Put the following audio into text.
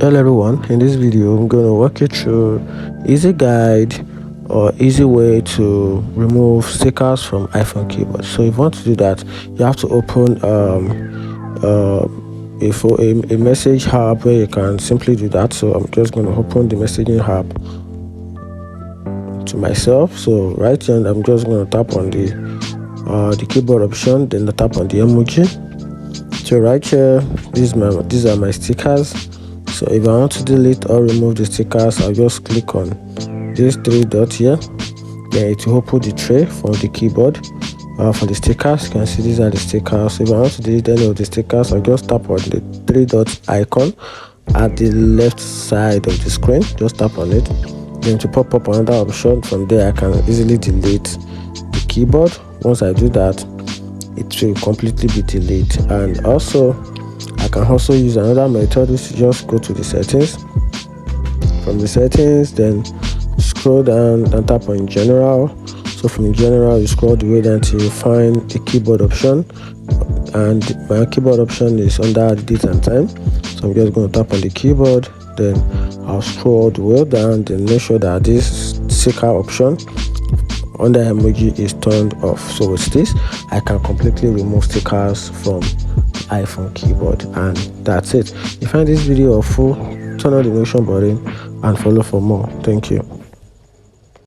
Hello everyone, in this video I'm going to walk you through easy guide or easy way to remove stickers from iPhone keyboard. So if you want to do that, you have to open a message app where you can simply do that. So I'm just going to open the messaging app to myself. So right here I'm just going to tap on the keyboard option, then tap on the emoji. So right here, these are my stickers. So if I want to delete or remove the stickers, I'll just click on these three dots here. Then it will open the tray for the keyboard for the stickers. You can see these are the stickers. So if I want to delete any of the stickers, I'll just tap on the three dots icon at the left side of the screen. Just tap on it. Then to pop up another option. From there, I can easily delete the keyboard. Once I do that, it will completely be deleted. And also I can also use another method, which is just go to the settings. From the settings, then scroll down and tap on general. So from general, you scroll the way down till you find the keyboard option, and my keyboard option is under date and time. So I'm just going to tap on the keyboard, then I'll scroll the way down, then make sure that this sticker option under emoji is turned off. So with this, I can completely remove stickers from iPhone keyboard, and that's it. If you find this video helpful, turn on the notification button and follow for more. Thank you.